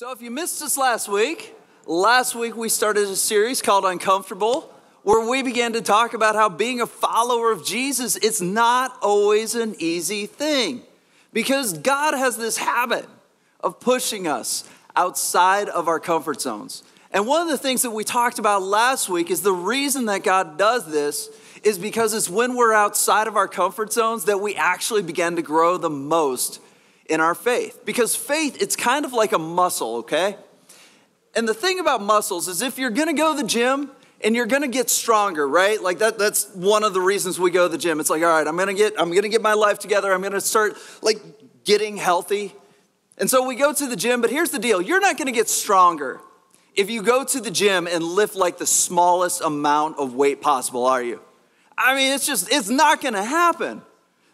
So if you missed us last week we started a series called Uncomfortable, where we began to talk about how being a follower of Jesus, it's not always an easy thing. Because God has this habit of pushing us outside of our comfort zones. And one of the things that we talked about last week is the reason that God does this is because it's when we're outside of our comfort zones that we actually begin to grow the most in our faith. Because faith, it's kind of like a muscle, okay? And the thing about muscles is if you're gonna go to the gym and you're gonna get stronger, right? Like that's one of the reasons we go to the gym. It's like, all right, I'm gonna get my life together. I'm gonna start like getting healthy. And so we go to the gym, but here's the deal. You're not gonna get stronger if you go to the gym and lift like the smallest amount of weight possible, are you? I mean, it's not gonna happen.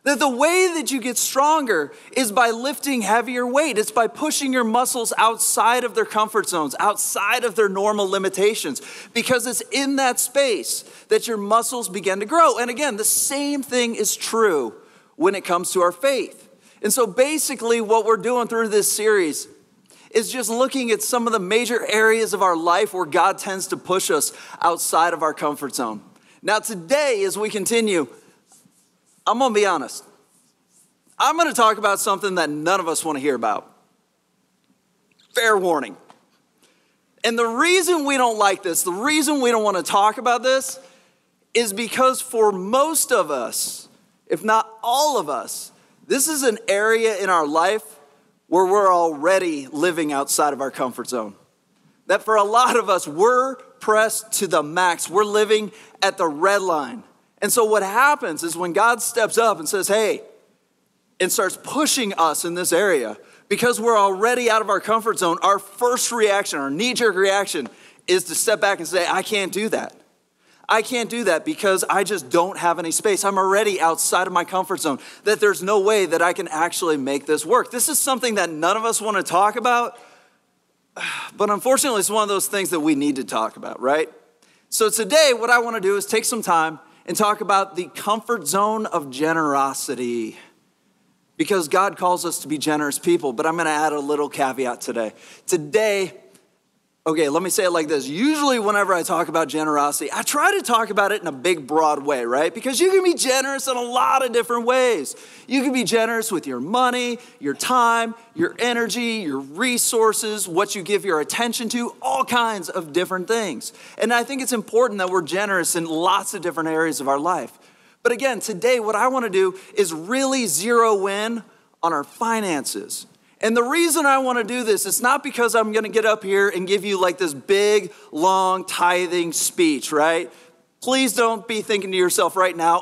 That the way that you get stronger is by lifting heavier weight. It's by pushing your muscles outside of their comfort zones, outside of their normal limitations, because it's in that space that your muscles begin to grow. And again, the same thing is true when it comes to our faith. And so basically what we're doing through this series is just looking at some of the major areas of our life where God tends to push us outside of our comfort zone. Now today, as we continue, I'm gonna be honest. I'm gonna talk about something that none of us wanna hear about. Fair warning. And the reason we don't like this, the reason we don't wanna talk about this, is because for most of us, if not all of us, this is an area in our life where we're already living outside of our comfort zone. That for a lot of us, we're pressed to the max. We're living at the red line. And so what happens is when God steps up and says, hey, and starts pushing us in this area, because we're already out of our comfort zone, our first reaction, our knee-jerk reaction is to step back and say, I can't do that. I can't do that because I just don't have any space. I'm already outside of my comfort zone, that there's no way that I can actually make this work. This is something that none of us want to talk about, but unfortunately, it's one of those things that we need to talk about, right? So today, what I want to do is take some time and talk about the comfort zone of generosity. Because God calls us to be generous people, but I'm gonna add a little caveat today. Okay, let me say it like this. Usually whenever I talk about generosity, I try to talk about it in a big, broad way, right? Because you can be generous in a lot of different ways. You can be generous with your money, your time, your energy, your resources, what you give your attention to, all kinds of different things. And I think it's important that we're generous in lots of different areas of our life. But again, today what I want to do is really zero in on our finances. And the reason I want to do this is not because I'm going to get up here and give you like this big, long tithing speech, right? Please don't be thinking to yourself right now,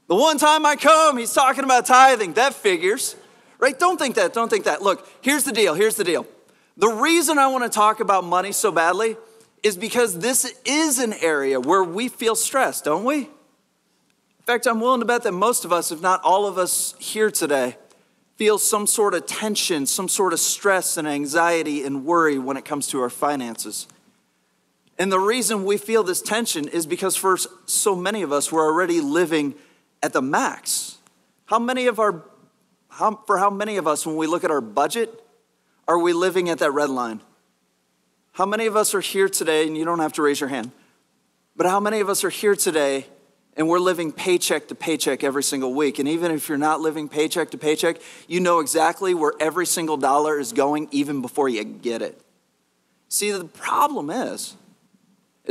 the one time I come, he's talking about tithing. That figures, right? Don't think that. Look, here's the deal. The reason I want to talk about money so badly is because this is an area where we feel stressed, don't we? In fact, I'm willing to bet that most of us, if not all of us here today, feel some sort of tension, some sort of stress and anxiety and worry when it comes to our finances. And the reason we feel this tension is because for so many of us, we're already living at the max. How many of us, when we look at our budget, are we living at that red line? How many of us are here today, and you don't have to raise your hand, but how many of us are here today and we're living paycheck to paycheck every single week? And even if you're not living paycheck to paycheck, you know exactly where every single dollar is going even before you get it. See, the problem is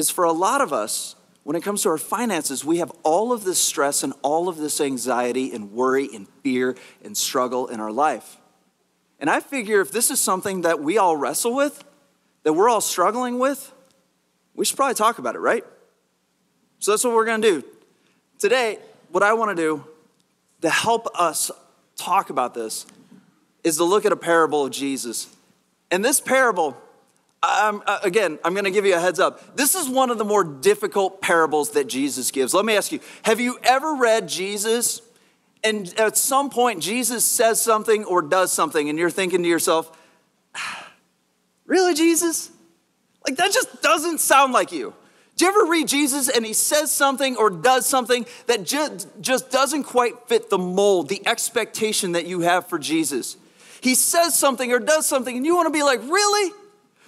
for a lot of us, when it comes to our finances, we have all of this stress and all of this anxiety and worry and fear and struggle in our life. And I figure if this is something that we all wrestle with, that we're all struggling with, we should probably talk about it, right? So that's what we're going to do. Today, what I want to do to help us talk about this is to look at a parable of Jesus. And this parable, I'm going to give you a heads up. This is one of the more difficult parables that Jesus gives. Let me ask you, have you ever read Jesus and at some point Jesus says something or does something and you're thinking to yourself, really, Jesus? Like that just doesn't sound like you. Do you ever read Jesus and he says something or does something that just doesn't quite fit the mold, the expectation that you have for Jesus? He says something or does something and you want to be like, really?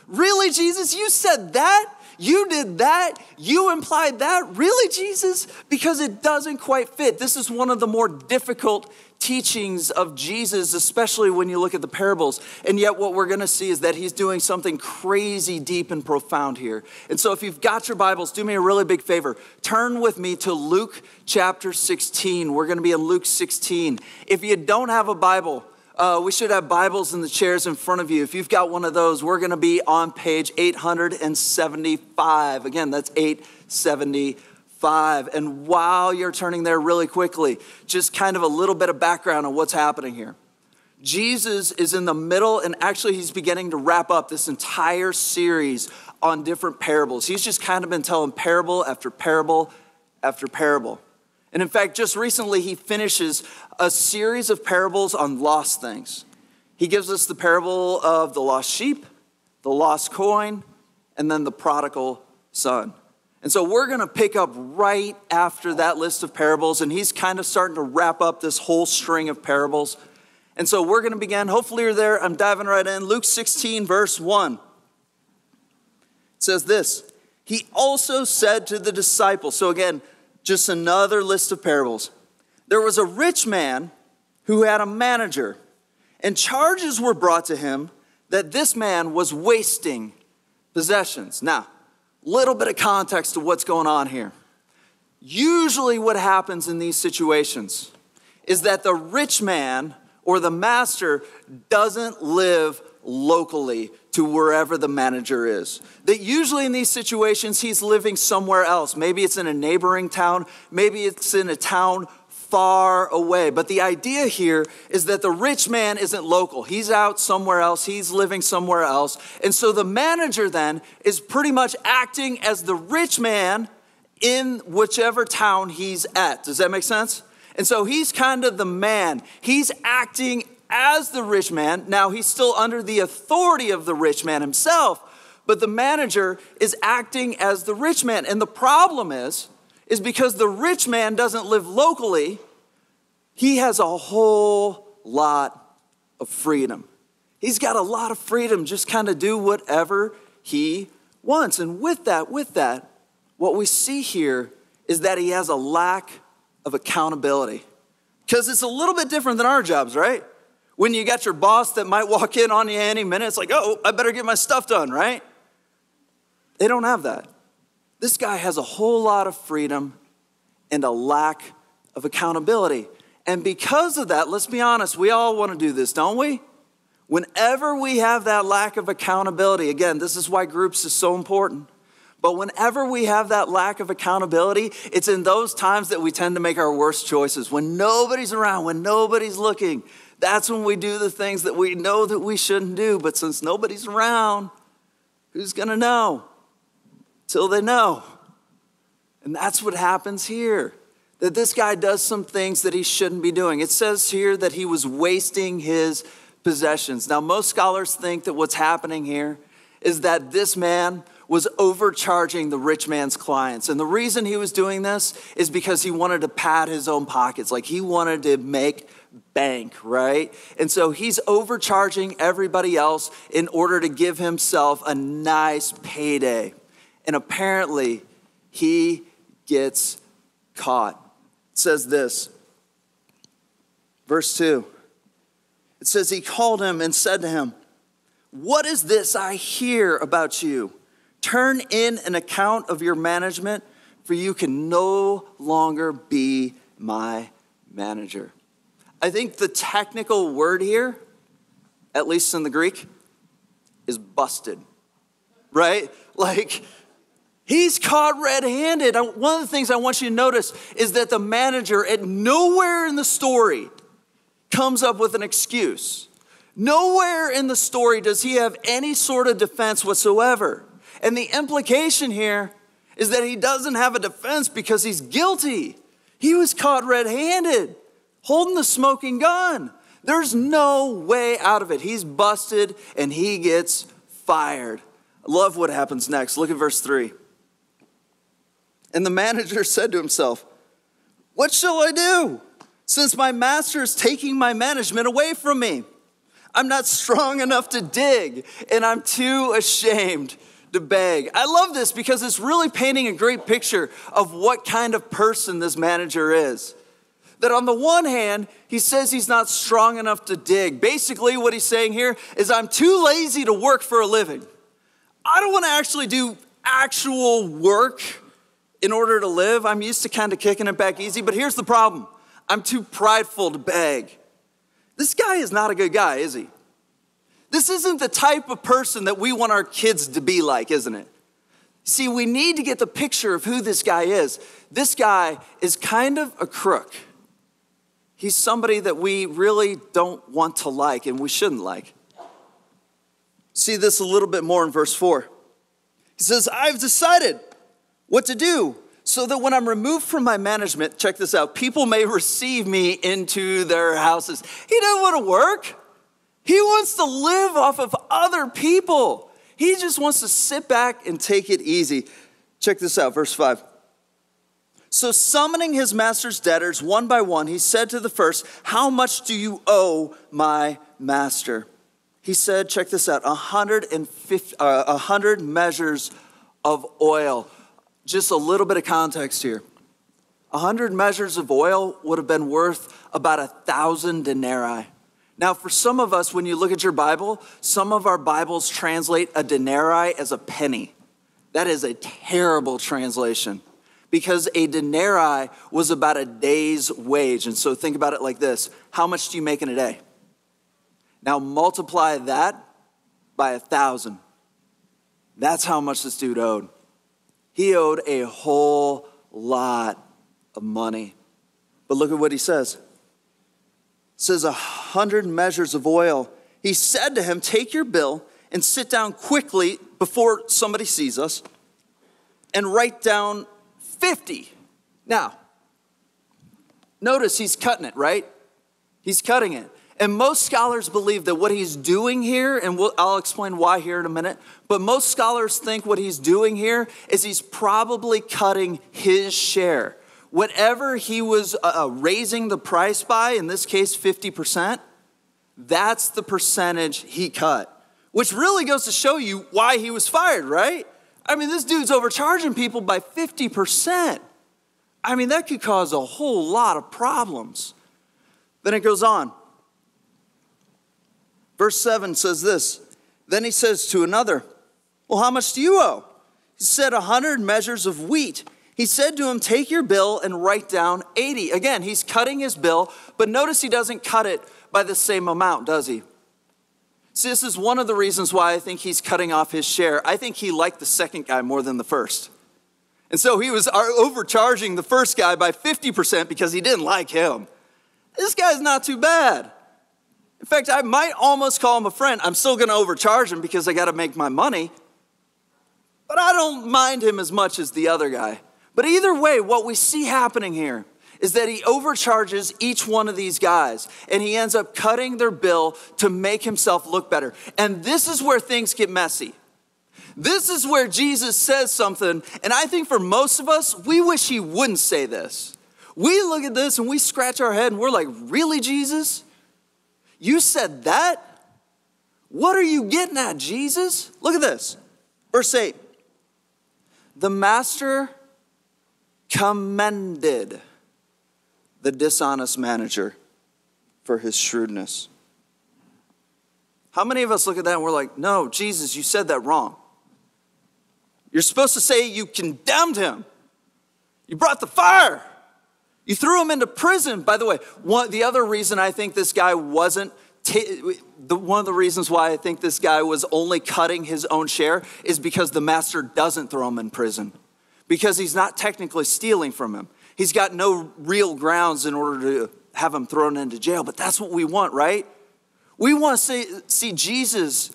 Really, Jesus? You said that? You did that? You implied that? Really, Jesus? Because it doesn't quite fit. This is one of the more difficult teachings of Jesus, especially when you look at the parables. And yet what we're going to see is that he's doing something crazy deep and profound here. And so if you've got your Bibles, do me a really big favor. Turn with me to Luke chapter 16. We're going to be in Luke 16. If you don't have a Bible, we should have Bibles in the chairs in front of you. If you've got one of those, we're going to be on page 875. Again, that's 875. And while you're turning there really quickly, just kind of a little bit of background on what's happening here. Jesus is in the middle, and actually he's beginning to wrap up this entire series on different parables. He's just kind of been telling parable after parable after parable. And in fact, just recently, he finishes a series of parables on lost things. He gives us the parable of the lost sheep, the lost coin, and then the prodigal son. And so we're going to pick up right after that list of parables, and he's kind of starting to wrap up this whole string of parables. And so we're going to begin. Hopefully you're there. I'm diving right in. Luke 16, verse 1. It says this, he also said to the disciples, so again, just another list of parables. There was a rich man who had a manager, and charges were brought to him that this man was wasting possessions. Now, little bit of context to what's going on here. Usually what happens in these situations is that the rich man or the master doesn't live locally to wherever the manager is. That usually in these situations, he's living somewhere else. Maybe it's in a neighboring town. Maybe it's in a town far away. But the idea here is that the rich man isn't local. He's out somewhere else. He's living somewhere else. And so the manager then is pretty much acting as the rich man in whichever town he's at. Does that make sense? And so he's kind of the man. He's acting as the rich man. Now, he's still under the authority of the rich man himself, but the manager is acting as the rich man. And the problem is because the rich man doesn't live locally, he has a whole lot of freedom. He's got a lot of freedom, just kind of do whatever he wants. And with that, what we see here is that he has a lack of accountability. Because it's a little bit different than our jobs, right? When you got your boss that might walk in on you any minute, it's like, oh, I better get my stuff done, right? They don't have that. This guy has a whole lot of freedom and a lack of accountability. And because of that, let's be honest, we all want to do this, don't we? Whenever we have that lack of accountability, again, this is why groups is so important. But whenever we have that lack of accountability, it's in those times that we tend to make our worst choices. When nobody's around, when nobody's looking, that's when we do the things that we know that we shouldn't do. But since nobody's around, who's going to know? Till they know. And that's what happens here. That this guy does some things that he shouldn't be doing. It says here that he was wasting his possessions. Now, most scholars think that what's happening here is that this man was overcharging the rich man's clients. And the reason he was doing this is because he wanted to pad his own pockets. Like he wanted to make bank, right? And so he's overcharging everybody else in order to give himself a nice payday. And apparently he gets caught. It says this, verse 2. It says he called him and said to him, "What is this I hear about you? Turn in an account of your management, for you can no longer be my manager." I think the technical word here, at least in the Greek, is busted, right? Like, he's caught red-handed. One of the things I want you to notice is that the manager at nowhere in the story comes up with an excuse. Nowhere in the story does he have any sort of defense whatsoever. And the implication here is that he doesn't have a defense because he's guilty. He was caught red-handed, holding the smoking gun. There's no way out of it. He's busted and he gets fired. I love what happens next. Look at verse 3. And the manager said to himself, "What shall I do, since my master is taking my management away from me? I'm not strong enough to dig, and I'm too ashamed to beg. I love this because it's really painting a great picture of what kind of person this manager is. That on the one hand, he says he's not strong enough to dig. Basically, what he's saying here is I'm too lazy to work for a living. I don't want to actually do actual work in order to live. I'm used to kind of kicking it back easy, but here's the problem. I'm too prideful to beg. This guy is not a good guy, is he? This isn't the type of person that we want our kids to be like, isn't it? See, we need to get the picture of who this guy is. This guy is kind of a crook. He's somebody that we really don't want to like and we shouldn't like. See this a little bit more in verse 4. He says, I've decided what to do so that when I'm removed from my management, check this out, people may receive me into their houses. He doesn't want to work. He wants to live off of other people. He just wants to sit back and take it easy. Check this out, verse 5. So summoning his master's debtors one by one, he said to the first, how much do you owe my master? He said, check this out, 100 measures of oil. Just a little bit of context here. 100 measures of oil would have been worth about 1,000 denarii. Now, for some of us, when you look at your Bible, some of our Bibles translate a denarii as a penny. That is a terrible translation because a denarii was about a day's wage. And so think about it like this. How much do you make in a day? Now multiply that by 1,000. That's how much this dude owed. He owed a whole lot of money. But look at what he says. It says 100 measures of oil. He said to him, take your bill and sit down quickly before somebody sees us and write down 50. Now, notice he's cutting it, right? He's cutting it. And most scholars believe that what he's doing here, and I'll explain why here in a minute, but most scholars think what he's doing here is he's probably cutting his share. Whatever he was raising the price by, in this case 50%, that's the percentage he cut. Which really goes to show you why he was fired, right? I mean, this dude's overcharging people by 50%. I mean, that could cause a whole lot of problems. Then it goes on. Verse 7 says this. Then he says to another, well, how much do you owe? He said 100 measures of wheat. He said to him, take your bill and write down 80. Again, he's cutting his bill, but notice he doesn't cut it by the same amount, does he? See, this is one of the reasons why I think he's cutting off his share. I think he liked the second guy more than the first. And so he was overcharging the first guy by 50% because he didn't like him. This guy's not too bad. In fact, I might almost call him a friend. I'm still going to overcharge him because I got to make my money. But I don't mind him as much as the other guy. But either way, what we see happening here is that he overcharges each one of these guys. And he ends up cutting their bill to make himself look better. And this is where things get messy. This is where Jesus says something. And I think for most of us, we wish he wouldn't say this. We look at this and we scratch our head and we're like, really, Jesus? You said that? What are you getting at, Jesus? Look at this. Verse 8. The master commended the dishonest manager for his shrewdness. How many of us look at that and we're like, no, Jesus, you said that wrong. You're supposed to say you condemned him. You brought the fire. You threw him into prison. By the way, the other reason I think this guy wasn't, one of the reasons why I think this guy was only cutting his own share is because the master doesn't throw him in prison. Because he's not technically stealing from him. He's got no real grounds in order to have him thrown into jail. But that's what we want, right? We want to see Jesus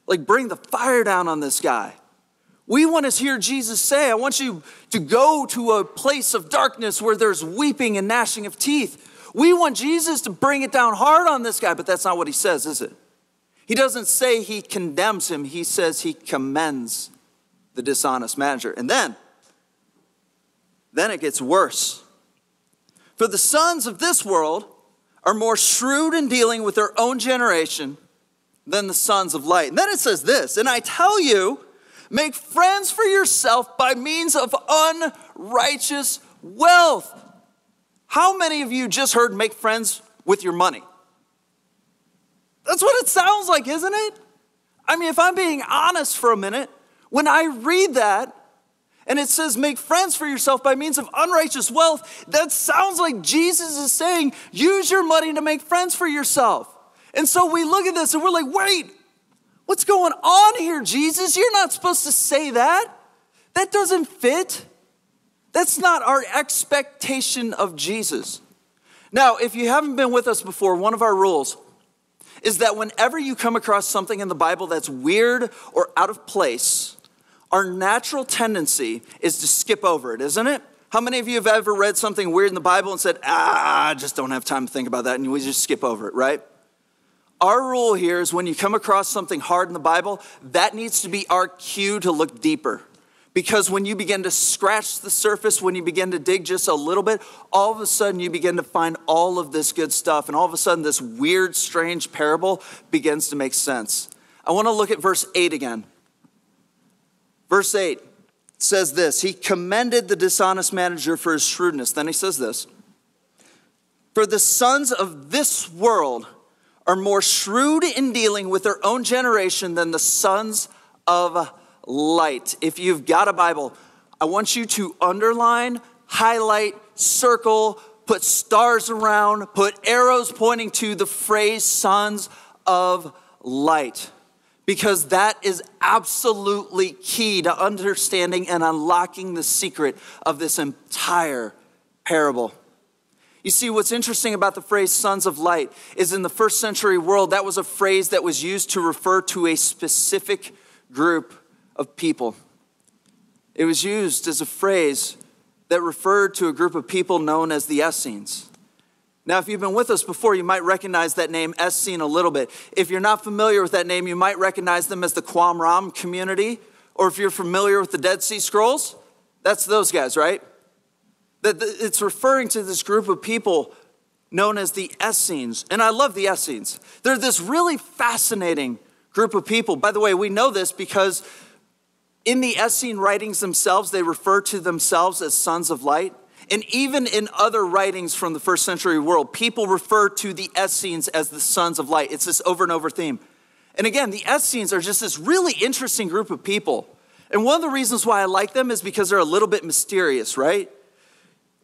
like bring the fire down on this guy. We want to hear Jesus say, I want you to go to a place of darkness where there's weeping and gnashing of teeth. We want Jesus to bring it down hard on this guy, but that's not what he says, is it? He doesn't say he condemns him. He says he commends the dishonest manager. And then it gets worse. For the sons of this world are more shrewd in dealing with their own generation than the sons of light. And then it says this, and I tell you, make friends for yourself by means of unrighteous wealth. How many of you just heard make friends with your money? That's what it sounds like, isn't it? I mean, if I'm being honest for a minute, when I read that, and it says, make friends for yourself by means of unrighteous wealth, that sounds like Jesus is saying, use your money to make friends for yourself. And so we look at this and we're like, wait, what's going on here, Jesus? You're not supposed to say that. That doesn't fit. That's not our expectation of Jesus. Now, if you haven't been with us before, one of our rules is that whenever you come across something in the Bible that's weird or out of place, our natural tendency is to skip over it, isn't it? How many of you have ever read something weird in the Bible and said, I just don't have time to think about that, and we just skip over it, right? Our rule here is when you come across something hard in the Bible, that needs to be our cue to look deeper. Because when you begin to scratch the surface, when you begin to dig just a little bit, all of a sudden you begin to find all of this good stuff. And all of a sudden this weird, strange parable begins to make sense. I want to look at verse 8 again. Verse 8 says this, he commended the dishonest manager for his shrewdness. Then he says this, for the sons of this world are more shrewd in dealing with their own generation than the sons of light. If you've got a Bible, I want you to underline, highlight, circle, put stars around, put arrows pointing to the phrase sons of light. Because that is absolutely key to understanding and unlocking the secret of this entire parable. You see, what's interesting about the phrase sons of light is in the first century world, that was a phrase that was used to refer to a specific group of people. It was used as a phrase that referred to a group of people known as the Essenes. Now, if you've been with us before, you might recognize that name, Essene, a little bit. If you're not familiar with that name, you might recognize them as the Qumran community, or if you're familiar with the Dead Sea Scrolls, that's those guys, right? It's referring to this group of people known as the Essenes, and I love the Essenes. They're this really fascinating group of people. By the way, we know this because in the Essene writings themselves, they refer to themselves as sons of light. And even in other writings from the first century world, people refer to the Essenes as the sons of light. It's this over and over theme. And again, the Essenes are just this really interesting group of people. And one of the reasons why I like them is because they're a little bit mysterious, right?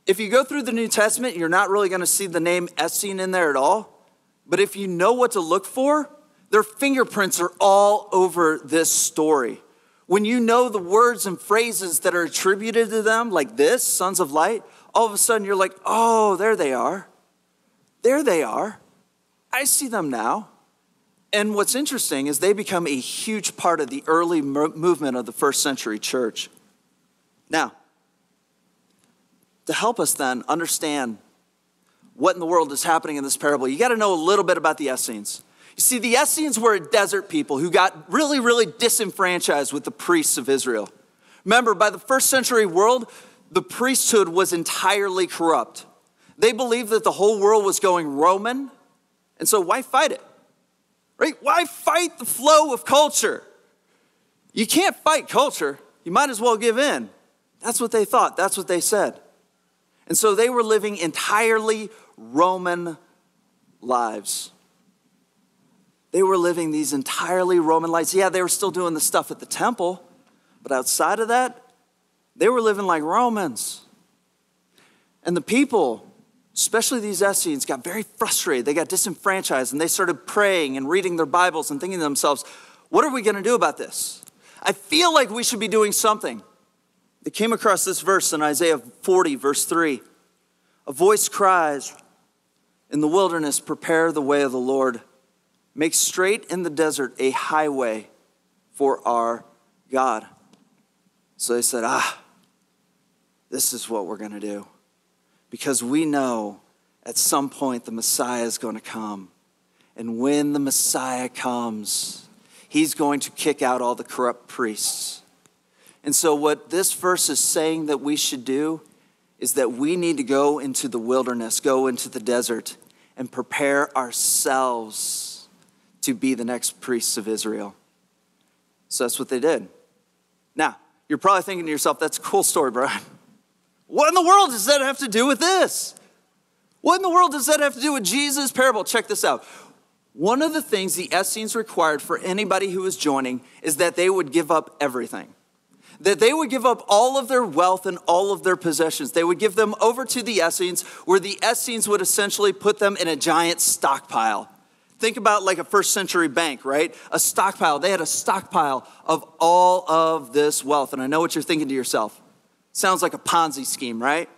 If you go through the New Testament, you're not really going to see the name Essene in there at all. But if you know what to look for, their fingerprints are all over this story. When you know the words and phrases that are attributed to them, like this, sons of light, all of a sudden you're like, oh, there they are. There they are. I see them now. And what's interesting is they become a huge part of the early movement of the first century church. Now, to help us then understand what in the world is happening in this parable, you got to know a little bit about the Essenes. You see, the Essenes were a desert people who got really, really disenfranchised with the priests of Israel. Remember, by the first century world, the priesthood was entirely corrupt. They believed that the whole world was going Roman, and so why fight it? Right? Why fight the flow of culture? You can't fight culture. You might as well give in. That's what they thought. That's what they said. And so they were living entirely Roman lives. They were living these entirely Roman lives. Yeah, they were still doing the stuff at the temple, but outside of that, they were living like Romans. And the people, especially these Essenes, got very frustrated. They got disenfranchised, and they started praying and reading their Bibles and thinking to themselves, what are we going to do about this? I feel like we should be doing something. They came across this verse in Isaiah 40, verse 3. A voice cries, in the wilderness, prepare the way of the Lord. Make straight in the desert a highway for our God. So they said, this is what we're going to do. Because we know at some point the Messiah is going to come. And when the Messiah comes, he's going to kick out all the corrupt priests. And so what this verse is saying that we should do is that we need to go into the wilderness, go into the desert, and prepare ourselves to be the next priests of Israel. So that's what they did. Now, you're probably thinking to yourself, that's a cool story, Brian. What in the world does that have to do with this? What in the world does that have to do with Jesus' parable? Check this out. One of the things the Essenes required for anybody who was joining is that they would give up everything. That they would give up all of their wealth and all of their possessions. They would give them over to the Essenes, where the Essenes would essentially put them in a giant stockpile. Think about like a first century bank, right? A stockpile. They had a stockpile of all of this wealth. And I know what you're thinking to yourself. Sounds like a Ponzi scheme, right?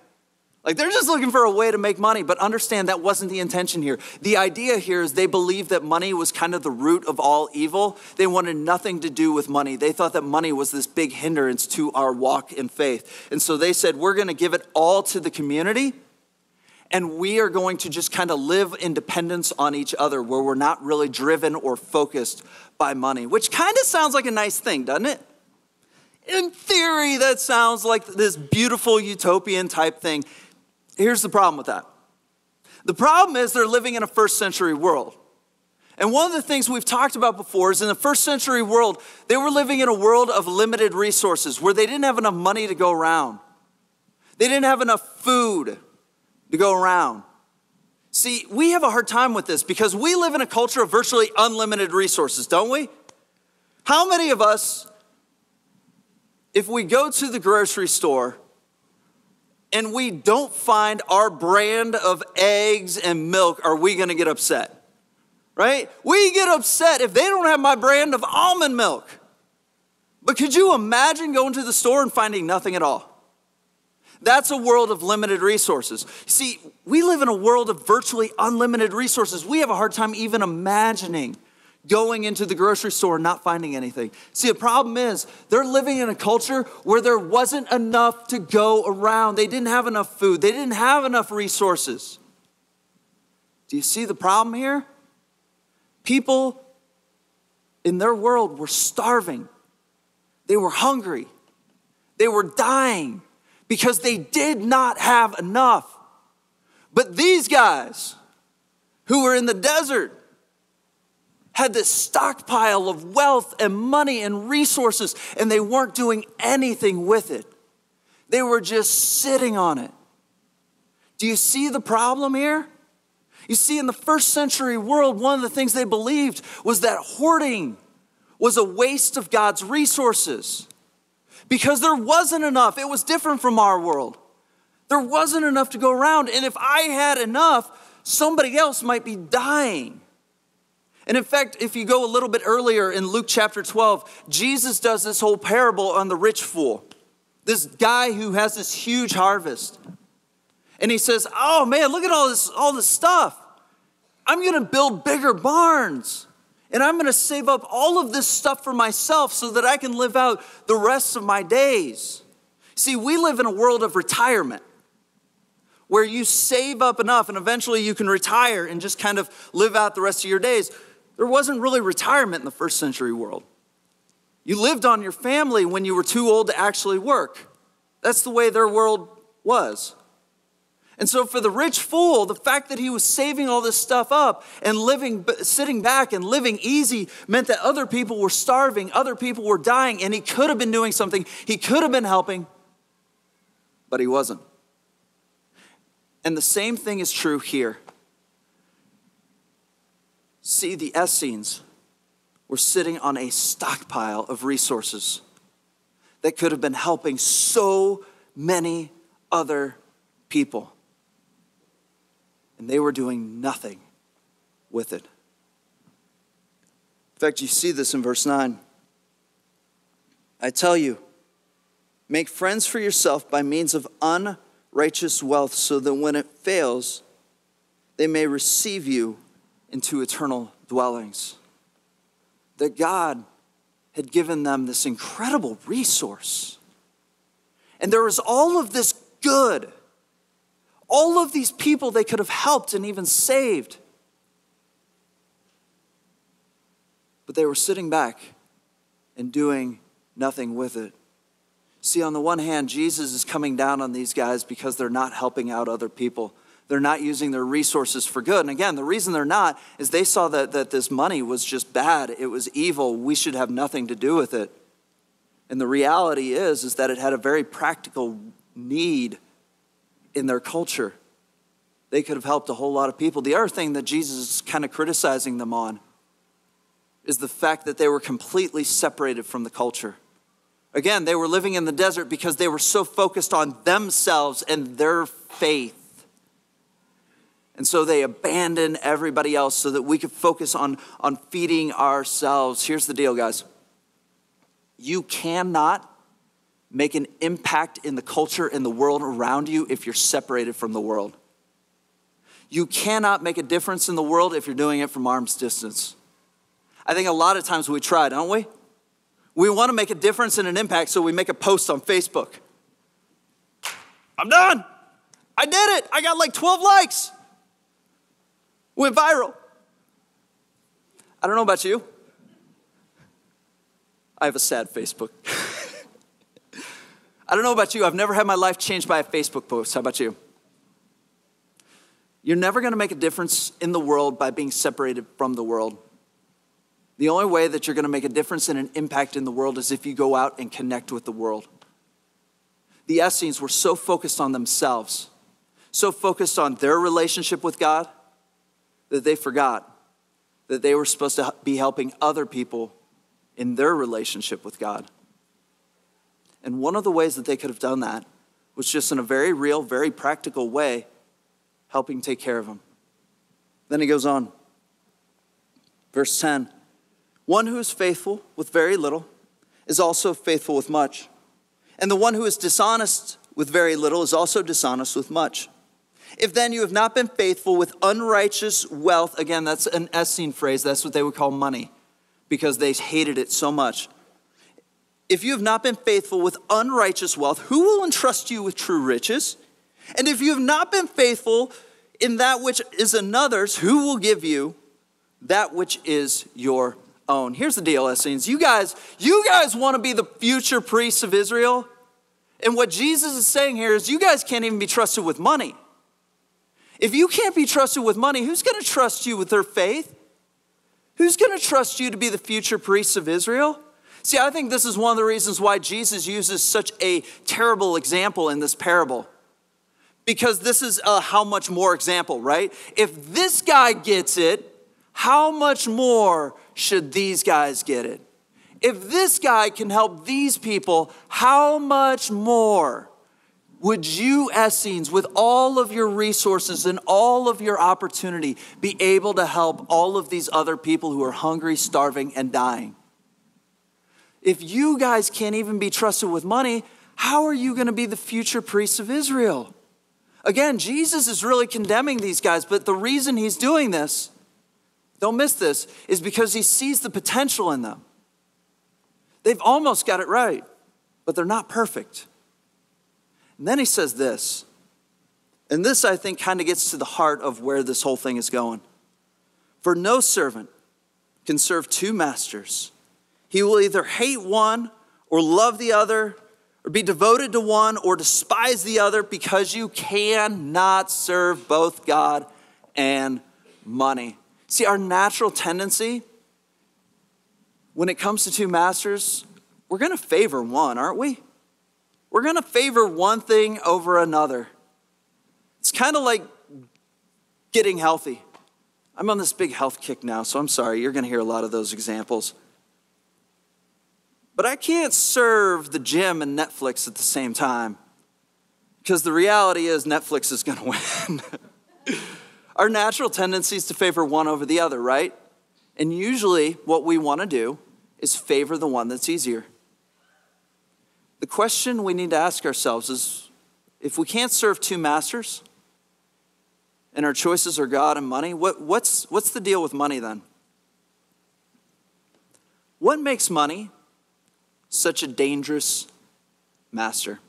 Like they're just looking for a way to make money, but understand that wasn't the intention here. The idea here is they believed that money was kind of the root of all evil. They wanted nothing to do with money. They thought that money was this big hindrance to our walk in faith. And so they said, we're going to give it all to the community, and we are going to just kind of live in dependence on each other, where we're not really driven or focused by money, which kind of sounds like a nice thing, doesn't it? In theory, that sounds like this beautiful utopian type thing. Here's the problem with that. The problem is they're living in a first century world. And one of the things we've talked about before is in the first century world, they were living in a world of limited resources where they didn't have enough money to go around. They didn't have enough food to go around. See, we have a hard time with this because we live in a culture of virtually unlimited resources, don't we? How many of us, if we go to the grocery store and we don't find our brand of eggs and milk, are we going to get upset? Right? We get upset if they don't have my brand of almond milk. But could you imagine going to the store and finding nothing at all? That's a world of limited resources. See, we live in a world of virtually unlimited resources. We have a hard time even imagining going into the grocery store and not finding anything. See, the problem is they're living in a culture where there wasn't enough to go around. They didn't have enough food. They didn't have enough resources. Do you see the problem here? People in their world were starving. They were hungry. They were dying because they did not have enough. But these guys who were in the desert had this stockpile of wealth and money and resources, and they weren't doing anything with it. They were just sitting on it. Do you see the problem here? You see, in the first century world, one of the things they believed was that hoarding was a waste of God's resources because there wasn't enough. It was different from our world. There wasn't enough to go around, and if I had enough, somebody else might be dying. And in fact, if you go a little bit earlier in Luke chapter 12, Jesus does this whole parable on the rich fool. This guy who has this huge harvest. And he says, oh man, look at all this stuff. I'm going to build bigger barns. And I'm going to save up all of this stuff for myself so that I can live out the rest of my days. See, we live in a world of retirement where you save up enough and eventually you can retire and just kind of live out the rest of your days. There wasn't really retirement in the first century world. You lived on your family when you were too old to actually work. That's the way their world was. And so for the rich fool, the fact that he was saving all this stuff up and sitting back and living easy meant that other people were starving, other people were dying, and he could have been doing something. He could have been helping, but he wasn't. And the same thing is true here. See, the Essenes were sitting on a stockpile of resources that could have been helping so many other people. And they were doing nothing with it. In fact, you see this in verse 9. I tell you, make friends for yourself by means of unrighteous wealth, so that when it fails, they may receive you into eternal dwellings. That God had given them this incredible resource. And there was all of this good. All of these people they could have helped and even saved. But they were sitting back and doing nothing with it. See, on the one hand, Jesus is coming down on these guys because they're not helping out other people. They're not using their resources for good. And again, the reason they're not is they saw that this money was just bad. It was evil. We should have nothing to do with it. And the reality is that it had a very practical need in their culture. They could have helped a whole lot of people. The other thing that Jesus is kind of criticizing them on is the fact that they were completely separated from the culture. Again, they were living in the desert because they were so focused on themselves and their faith. And so they abandoned everybody else so that we could focus on feeding ourselves. Here's the deal, guys. You cannot make an impact in the culture and the world around you if you're separated from the world. You cannot make a difference in the world if you're doing it from arm's distance. I think a lot of times we try, don't we? We want to make a difference and an impact, so we make a post on Facebook. I'm done. I did it. I got like 12 likes. Went viral. I don't know about you. I have a sad Facebook. I don't know about you. I've never had my life changed by a Facebook post. How about you? You're never going to make a difference in the world by being separated from the world. The only way that you're going to make a difference and an impact in the world is if you go out and connect with the world. The Essenes were so focused on themselves, so focused on their relationship with God, that they forgot that they were supposed to be helping other people in their relationship with God. And one of the ways that they could have done that was just in a very real, very practical way, helping take care of them. Then he goes on. Verse 10, one who is faithful with very little is also faithful with much. And the one who is dishonest with very little is also dishonest with much. If then you have not been faithful with unrighteous wealth, again, that's an Essene phrase, that's what they would call money, because they hated it so much. If you have not been faithful with unrighteous wealth, who will entrust you with true riches? And if you have not been faithful in that which is another's, who will give you that which is your own? Here's the deal, Essenes. You guys want to be the future priests of Israel? And what Jesus is saying here is you guys can't even be trusted with money. If you can't be trusted with money, who's going to trust you with their faith? Who's going to trust you to be the future priests of Israel? See, I think this is one of the reasons why Jesus uses such a terrible example in this parable. Because this is a how much more example, right? If this guy gets it, how much more should these guys get it? If this guy can help these people, how much more would you, Essenes, with all of your resources and all of your opportunity, be able to help all of these other people who are hungry, starving, and dying? If you guys can't even be trusted with money, how are you going to be the future priests of Israel? Again, Jesus is really condemning these guys, but the reason he's doing this, don't miss this, is because he sees the potential in them. They've almost got it right, but they're not perfect. And then he says this, and this I think kind of gets to the heart of where this whole thing is going. For no servant can serve two masters. He will either hate one or love the other, or be devoted to one or despise the other, because you cannot serve both God and money. See, our natural tendency, when it comes to two masters, we're going to favor one, aren't we? We're going to favor one thing over another. It's kind of like getting healthy. I'm on this big health kick now, so I'm sorry. You're going to hear a lot of those examples. But I can't serve the gym and Netflix at the same time, because the reality is Netflix is going to win. Our natural tendency is to favor one over the other, right? And usually what we want to do is favor the one that's easier. The question we need to ask ourselves is, if we can't serve two masters and our choices are God and money, what's the deal with money then? What makes money such a dangerous master?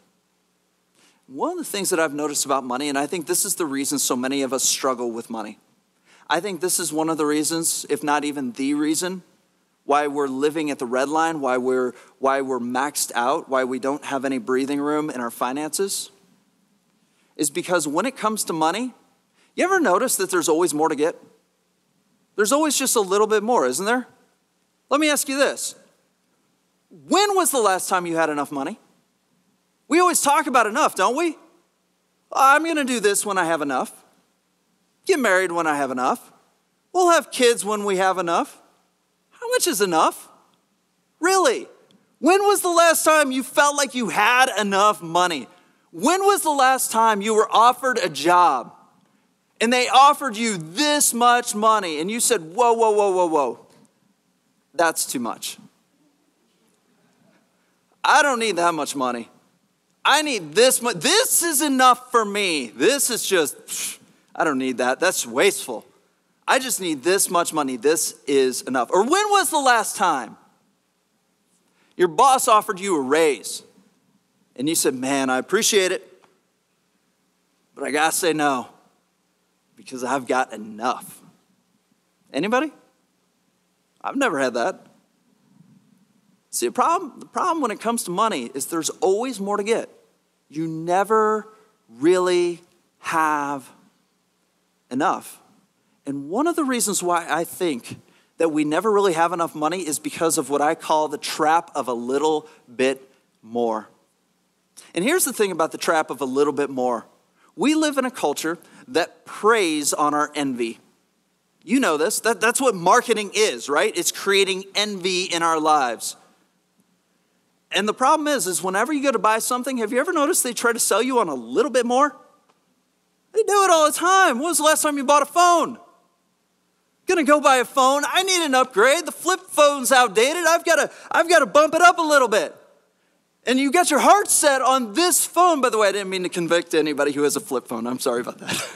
One of the things that I've noticed about money, and I think this is the reason so many of us struggle with money. I think this is one of the reasons, if not even the reason, why we're living at the red line, why we're maxed out, why we don't have any breathing room in our finances, is because when it comes to money, You ever notice that there's always more to get? There's always just a little bit more, isn't there? Let me ask you this. When was the last time you had enough money? We always talk about enough, don't we? I'm going to do this when I have enough. Get married when I have enough. We'll have kids when we have enough. How much is enough? Really? When was the last time you felt like you had enough money? When was the last time you were offered a job and they offered you this much money and you said, whoa, whoa, whoa, whoa, whoa, that's too much. I don't need that much money. I need this much. This is enough for me. This is just, I don't need that. That's wasteful. I just need this much money. This is enough. Or when was the last time your boss offered you a raise and you said, man, I appreciate it, but I gotta say no because I've got enough. Anybody? I've never had that. See, the problem when it comes to money is there's always more to get. You never really have enough. And one of the reasons why I think that we never really have enough money is because of what I call the trap of a little bit more. And here's the thing about the trap of a little bit more. We live in a culture that preys on our envy. You know this. That's what marketing is, right? It's creating envy in our lives. And the problem is whenever you go to buy something, have you ever noticed they try to sell you on a little bit more? They do it all the time. When was the last time you bought a phone? Gonna go buy a phone. I need an upgrade. The flip phone's outdated. I've got to bump it up a little bit. And you got your heart set on this phone. By the way, I didn't mean to convict anybody who has a flip phone. I'm sorry about that.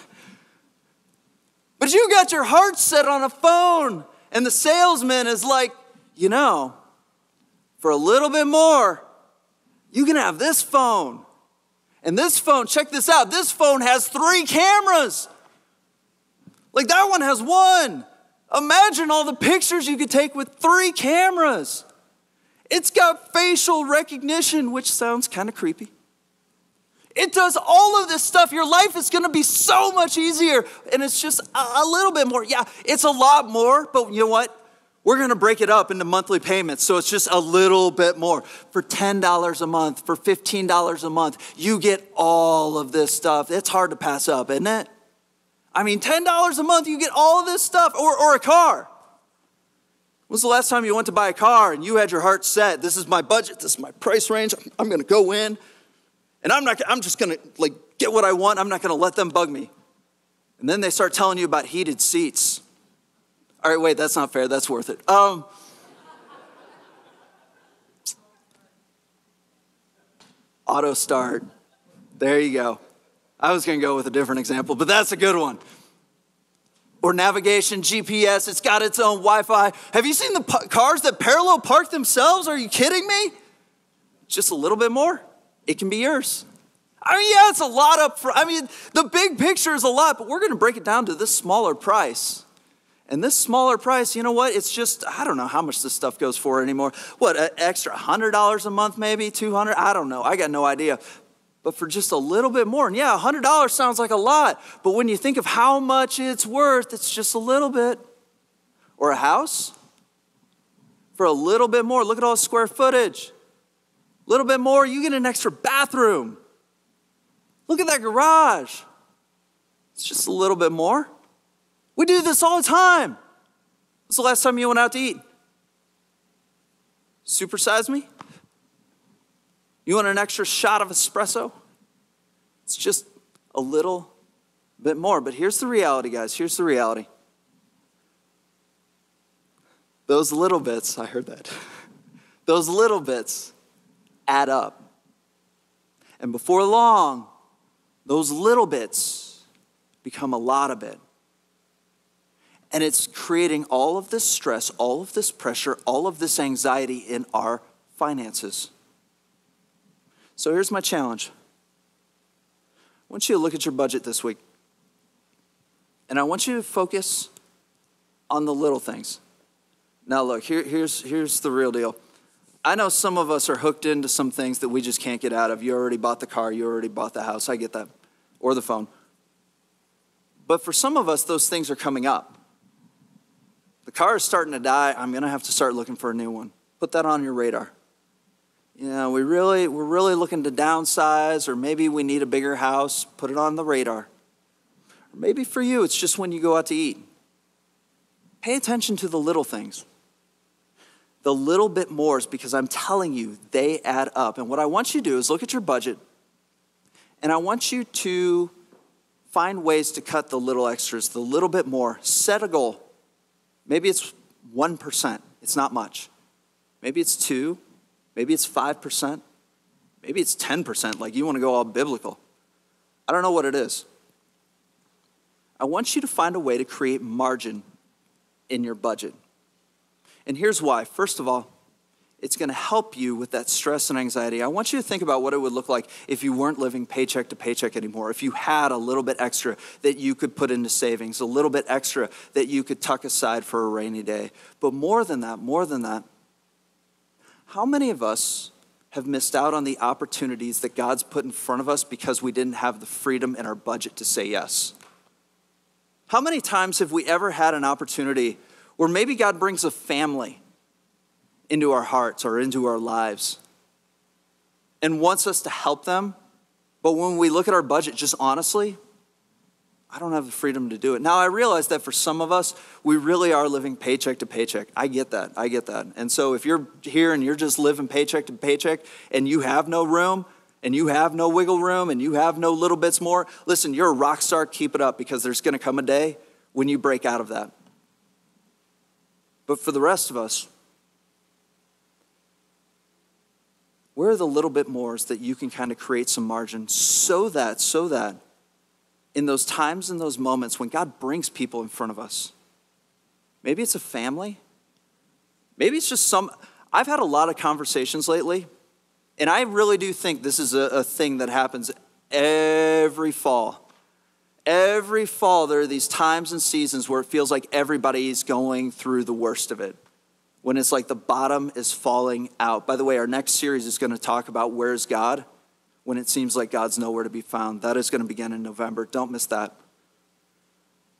But you got your heart set on a phone. And the salesman is like, you know, for a little bit more, you can have this phone. And this phone, check this out. This phone has 3 cameras. Like that one has 1. Imagine all the pictures you could take with 3 cameras. It's got facial recognition, which sounds kind of creepy. It does all of this stuff. Your life is going to be so much easier. And it's just a little bit more. Yeah, it's a lot more, but you know what? We're going to break it up into monthly payments. So it's just a little bit more. For $10 a month, for $15 a month, you get all of this stuff. It's hard to pass up, isn't it? I mean, $10 a month, you get all of this stuff, or a car. When's the last time you went to buy a car and you had your heart set? This is my budget. This is my price range. I'm going to go in, and I'm just going to get what I want. I'm not going to let them bug me. And then they start telling you about heated seats. All right, wait, that's not fair. That's worth it. Auto start. There you go. I was going to go with a different example, but that's a good one. Or navigation, GPS, it's got its own Wi-Fi. Have you seen the cars that parallel park themselves? Are you kidding me? Just a little bit more, it can be yours. I mean, yeah, it's a lot up front. I mean, the big picture is a lot, but we're going to break it down to this smaller price. And this smaller price, you know what? It's just, I don't know how much this stuff goes for anymore. What, an extra $100 a month maybe, $200? I don't know. I got no idea. But for just a little bit more. And yeah, $100 sounds like a lot. But when you think of how much it's worth, it's just a little bit. Or a house. For a little bit more, look at all the square footage. A little bit more, you get an extra bathroom. Look at that garage. It's just a little bit more. We do this all the time. When's the last time you went out to eat? Supersize me? You want an extra shot of espresso? It's just a little bit more. But here's the reality, guys. Here's the reality. Those little bits, I heard that. Those little bits add up. And before long, those little bits become a lot of it. And it's creating all of this stress, all of this pressure, all of this anxiety in our finances. So here's my challenge. I want you to look at your budget this week. And I want you to focus on the little things. Now look, here's the real deal. I know some of us are hooked into some things that we just can't get out of. You already bought the car. You already bought the house. I get that. Or the phone. But for some of us, those things are coming up. The car is starting to die. I'm going to have to start looking for a new one. Put that on your radar. You know, we're really looking to downsize, or maybe we need a bigger house. Put it on the radar. Or maybe for you, it's just when you go out to eat. Pay attention to the little things. The little bit mores, because I'm telling you, they add up. And what I want you to do is look at your budget, and I want you to find ways to cut the little extras, the little bit more. Set a goal. Maybe it's 1%. It's not much. Maybe it's 2%. Maybe it's 5%. Maybe it's 10%, like you want to go all biblical. I don't know what it is. I want you to find a way to create margin in your budget. And here's why. First of all, it's going to help you with that stress and anxiety. I want you to think about what it would look like if you weren't living paycheck to paycheck anymore, if you had a little bit extra that you could put into savings, a little bit extra that you could tuck aside for a rainy day. But more than that, how many of us have missed out on the opportunities that God's put in front of us because we didn't have the freedom in our budget to say yes? How many times have we ever had an opportunity where maybe God brings a family into our hearts or into our lives and wants us to help them, but when we look at our budget, just honestly, I don't have the freedom to do it. Now, I realize that for some of us, we really are living paycheck to paycheck. I get that. And so if you're here and you're just living paycheck to paycheck and you have no room and you have no wiggle room and you have no little bits more, listen, you're a rock star. Keep it up, because there's going to come a day when you break out of that. But for the rest of us, where are the little bit mores that you can kind of create some margin so that in those times and those moments when God brings people in front of us, maybe it's a family, maybe it's just I've had a lot of conversations lately, and I really do think this is a thing that happens every fall. Every fall, there are these times and seasons where it feels like everybody's going through the worst of it, when it's like the bottom is falling out. By the way, our next series is going to talk about where's God when it seems like God's nowhere to be found. That is going to begin in November. Don't miss that.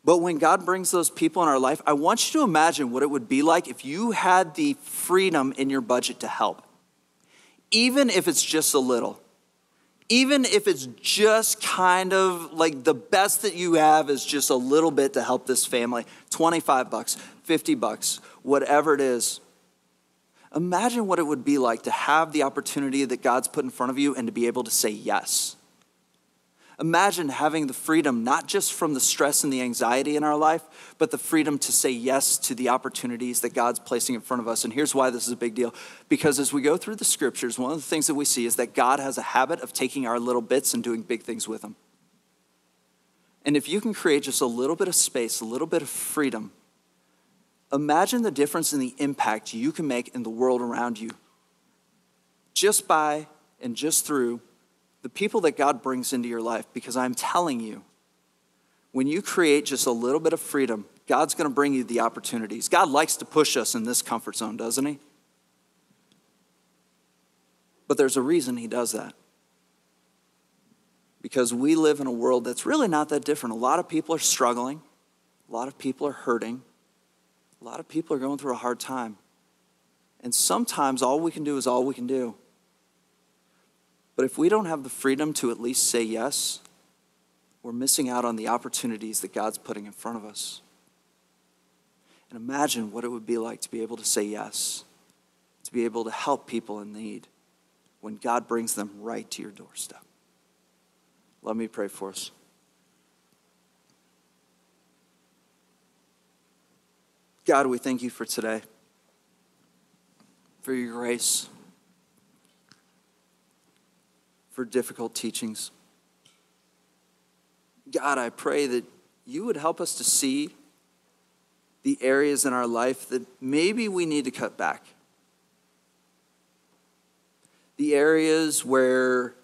But when God brings those people in our life, I want you to imagine what it would be like if you had the freedom in your budget to help, even if it's just a little. Even if it's just kind of like the best that you have is just a little bit to help this family, $25, $50, whatever it is. Imagine what it would be like to have the opportunity that God's put in front of you and to be able to say yes. Imagine having the freedom, not just from the stress and the anxiety in our life, but the freedom to say yes to the opportunities that God's placing in front of us. And here's why this is a big deal. Because as we go through the scriptures, one of the things that we see is that God has a habit of taking our little bits and doing big things with them. And if you can create just a little bit of space, a little bit of freedom, imagine the difference in the impact you can make in the world around you just by and just through the people that God brings into your life. Because I'm telling you, when you create just a little bit of freedom, God's going to bring you the opportunities. God likes to push us in this comfort zone, doesn't he? But there's a reason he does that. Because we live in a world that's really not that different. A lot of people are struggling. A lot of people are hurting. A lot of people are going through a hard time. And sometimes all we can do is all we can do. But if we don't have the freedom to at least say yes, we're missing out on the opportunities that God's putting in front of us. And imagine what it would be like to be able to say yes, to be able to help people in need when God brings them right to your doorstep. Let me pray for us. God, we thank you for today, for your grace, for difficult teachings. God, I pray that you would help us to see the areas in our life that maybe we need to cut back. The areas where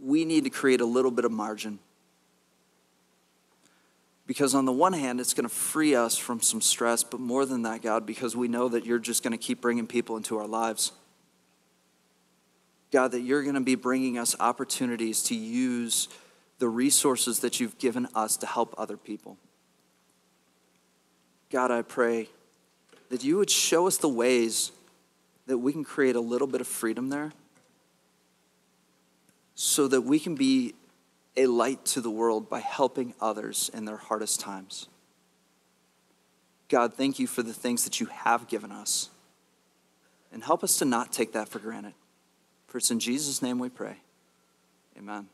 we need to create a little bit of margin. Because on the one hand, it's going to free us from some stress, but more than that, God, because we know that you're just going to keep bringing people into our lives. God, that you're going to be bringing us opportunities to use the resources that you've given us to help other people. God, I pray that you would show us the ways that we can create a little bit of freedom there so that we can be a light to the world by helping others in their hardest times. God, thank you for the things that you have given us. And help us to not take that for granted. For it's in Jesus' name we pray. Amen.